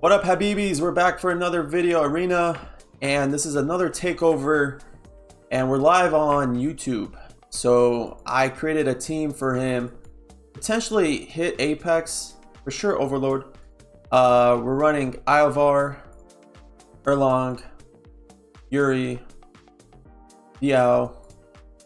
What up, Habibis? We're back for another video arena, and this is another takeover, and we're live on YouTube. So I created a team for him, potentially hit Apex, for sure Overlord. We're running Iovar, Erlang, Yuri, Diao,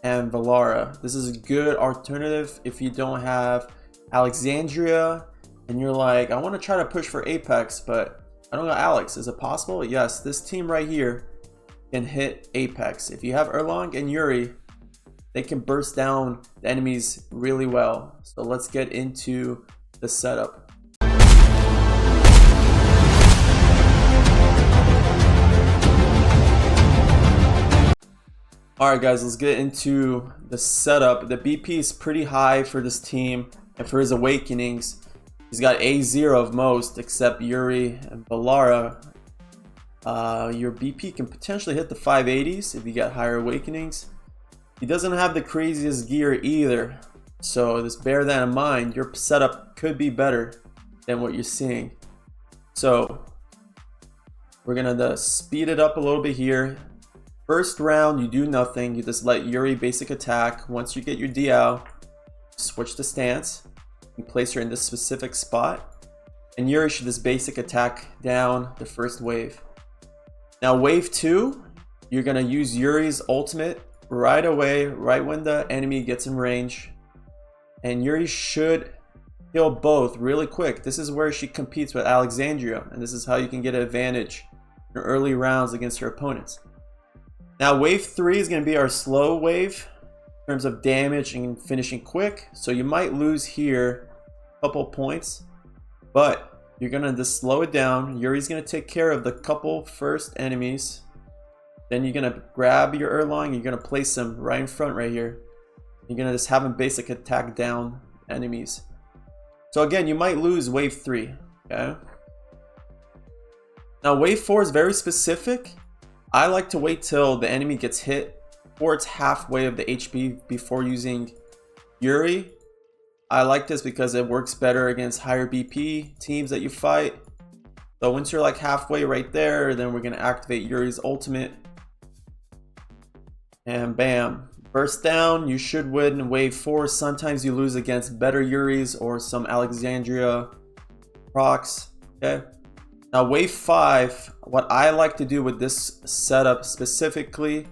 and Valara. This is a good alternative if you don't have Alexandria and you're like, I want to try to push for Apex, but I don't know Alex. Is it possible? Yes, this team right here can hit Apex. If you have Erlang and Yuri, they can burst down the enemies really well. So let's get into the setup. Alright guys, let's get into the setup. The BP is pretty high for this team, and for his awakenings, he's got A0 of most except Yuri and Valara. Your BP can potentially hit the 580s if you get higher awakenings. He doesn't have the craziest gear either, so just bear that in mind. Your setup could be better than what you're seeing. So we're gonna speed it up a little bit here. First round, you do nothing. You just let Yuri basic attack. Once you get your DL, switch the stance. You place her in this specific spot, and Yuri should just basic attack down the first wave. Now wave 2, you're gonna use Yuri's ultimate right away, right when the enemy gets in range, and Yuri should kill both really quick. This is where she competes with Alexandria, and this is how you can get an advantage in early rounds against your opponents. Now wave 3 is going to be our slow wave in terms of damage and finishing quick, so you might lose here a couple points, but you're going to just slow it down. Yuri's going to take care of the couple first enemies, then you're going to grab your Erlang, you're going to place him right in front right here. You're going to just have him basic attack down enemies. So again, you might lose wave 3, okay? Now wave 4 is very specific. I like to wait till the enemy gets hit towards halfway of the HP before using Yuri. I like this because it works better against higher BP teams that you fight. So once you're like halfway right there, then we're going to activate Yuri's ultimate. And bam, burst down. You should win in wave 4. Sometimes you lose against better Yuris or some Alexandria procs. Okay. Now wave 5, what I like to do with this setup specifically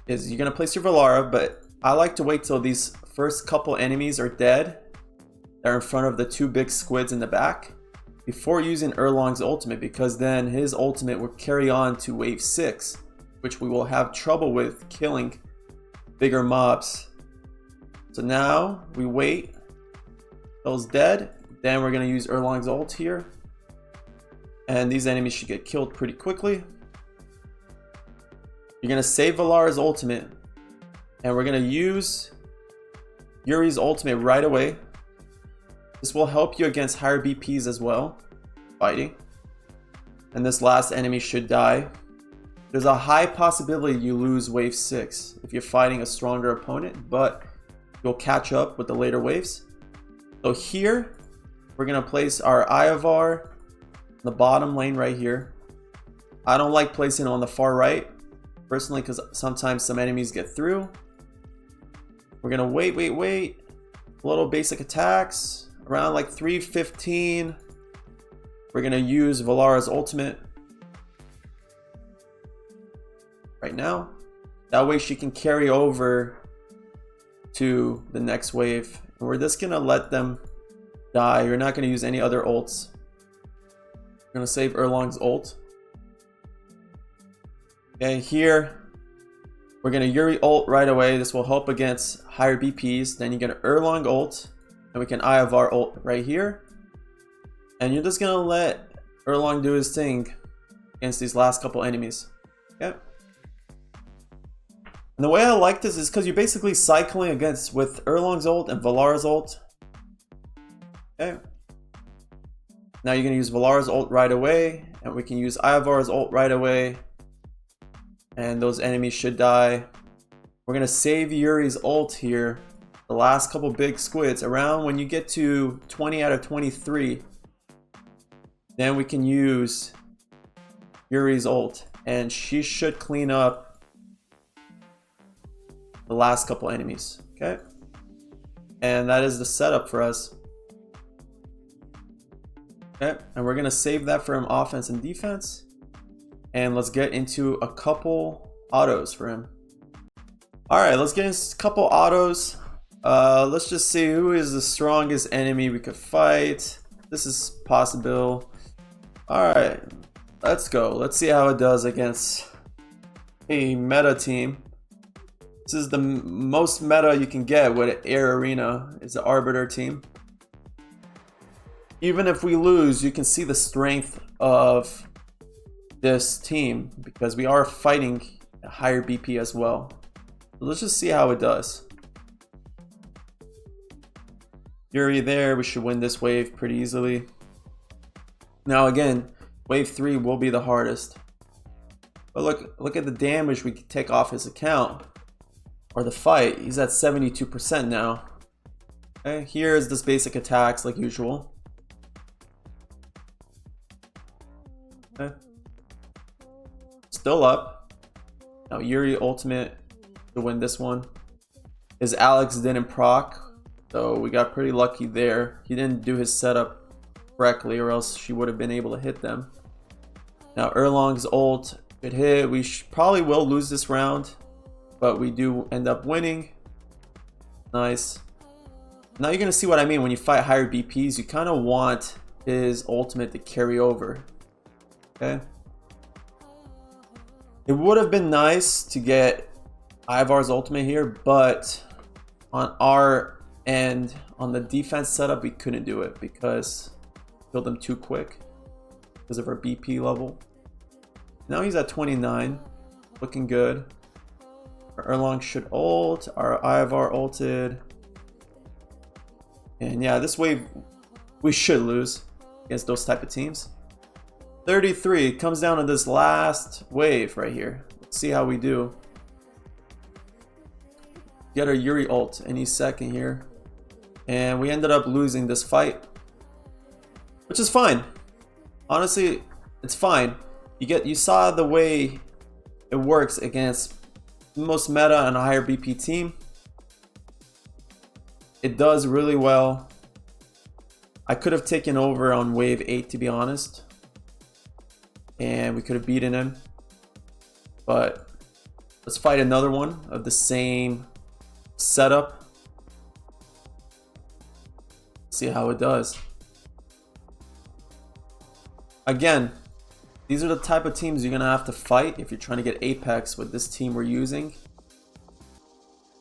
is you're going to place your Valara, but I like to wait till these first couple enemies are dead. They're in front of the 2 big squids in the back before using Erlang's ultimate, because then his ultimate will carry on to wave 6, which we will have trouble with killing bigger mobs. So now we wait, those dead, then we're going to use Erlang's ult here. And these enemies should get killed pretty quickly. You're going to save Valara's ultimate. And we're going to use Yuri's ultimate right away. This will help you against higher BPs as well, fighting. And this last enemy should die. There's a high possibility you lose wave 6 if you're fighting a stronger opponent, but you'll catch up with the later waves. So here, we're going to place our Iovar the bottom lane right here. I don't like placing it on the far right personally because sometimes some enemies get through. We're gonna wait little basic attacks around like 315. We're gonna use Valara's ultimate right now. That way she can carry over to the next wave, and we're just gonna let them die. You're not gonna use any other ults. We're gonna save Erlang's ult. Okay, here we're gonna Yuri ult right away. This will help against higher BPs. Then you get an Erlang ult, and we can Iovar ult right here. And you're just gonna let Erlang do his thing against these last couple enemies. Okay. And the way I like this is because you're basically cycling against with Erlang's ult and Valara's ult. Okay. Now you're going to use Valara's ult right away, and we can use Iovar's ult right away, and those enemies should die. We're going to save Yuri's ult here, the last couple big squids, around when you get to 20 out of 23. Then we can use Yuri's ult, and she should clean up the last couple enemies. Okay, and that is the setup for us. Okay, and we're gonna save that for him, offense and defense, and let's get into a couple autos for him. All right, let's get into a couple autos. Let's just see who is the strongest enemy we could fight. This is possible. All right, let's go. Let's see how it does against a meta team. This is the most meta you can get with Air Arena. Is the Arbiter team. Even if we lose, you can see the strength of this team because we are fighting a higher BP as well. Let's just see how it does. Yuri there, we should win this wave pretty easily. Now again, wave 3 will be the hardest. But look at the damage we can take off his account or the fight. He's at 72% now. Okay, here's this basic attacks like usual. Okay. Still up. Now Yuri ultimate to win this one. His Alex didn't proc, so we got pretty lucky there. He didn't do his setup correctly, or else she would have been able to hit them. Now Erlang's ult could hit. We probably will lose this round, but we do end up winning. Nice. Now you're gonna see what I mean when you fight higher BPs. You kind of want his ultimate to carry over. Okay. It would have been nice to get Ivar's ultimate here, but on our end, on the defense setup, we couldn't do it because we killed him too quick because of our BP level. Now he's at 29, looking good. Our Erlang should ult, our Ivar ulted. And yeah, this wave we should lose against those type of teams. 33 comes down to this last wave right here. Let's see how we do. Get our Yuri ult any second here. And we ended up losing this fight, which is fine. Honestly, it's fine. You saw the way it works against the most meta and a higher BP team. It does really well. I could have taken over on wave 8 to be honest, and we could have beaten him, but let's fight another one of the same setup. See how it does. Again, these are the type of teams you're gonna have to fight if you're trying to get Apex with this team we're using.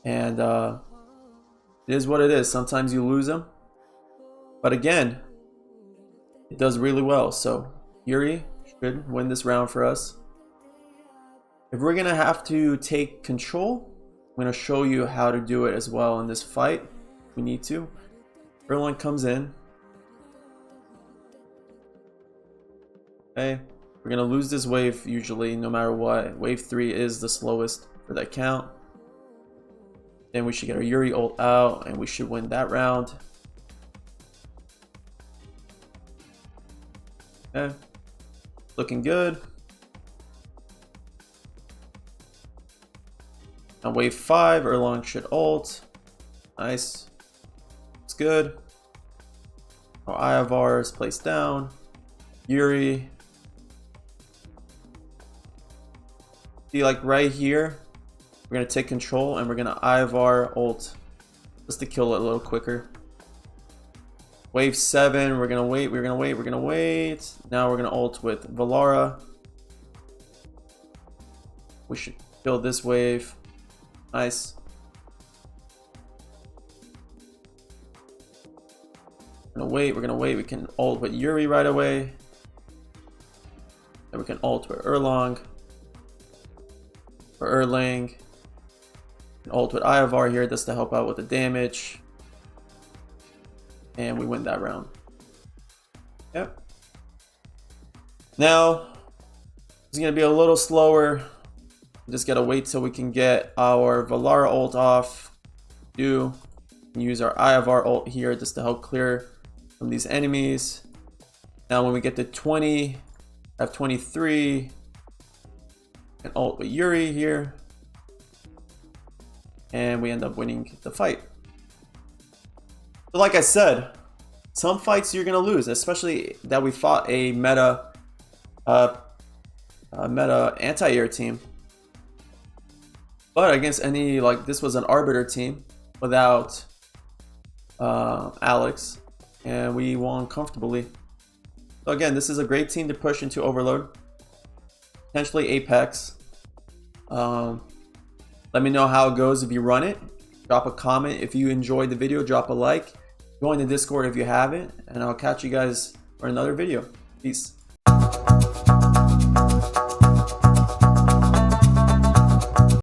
And it is what it is. Sometimes you lose them, but again, it does really well. So Yuri should win this round for us. If we're gonna have to take control, I'm gonna show you how to do it as well in this fight. We need to. Erlang comes in. Okay, we're gonna lose this wave usually, no matter what. Wave 3 is the slowest for that count. Then we should get our Yuri ult out, and we should win that round. Okay, looking good. On wave 5, Erlang should ult. Nice. It's good. Our Ivar is placed down. Yuri. See, like right here, we're gonna take control and we're gonna Ivar ult just to kill it a little quicker. Wave 7, we're gonna wait, we're gonna wait, we're gonna wait. Now we're gonna ult with Valara. We should kill this wave. Nice. We're gonna wait, we're gonna wait. We can ult with Yuri right away. Then we can ult with Erlang. Or Erlang. And ult with Ivar here just to help out with the damage. And we win that round. Yep. Now, it's gonna be a little slower. Just gotta wait till we can get our Valara ult off. Use our Ivar ult here just to help clear from these enemies. Now when we get to 20, I have 23, and ult with Yuri here, and we end up winning the fight. But like I said, some fights you're gonna lose, especially that we fought a meta anti-air team. But against any, like, this was an arbiter team without Alex, and we won comfortably. So again, this is a great team to push into Overload, potentially Apex. Let me know how it goes if you run it. Drop a comment if you enjoyed the video, drop a like, join the Discord if you haven't, and I'll catch you guys for another video. Peace.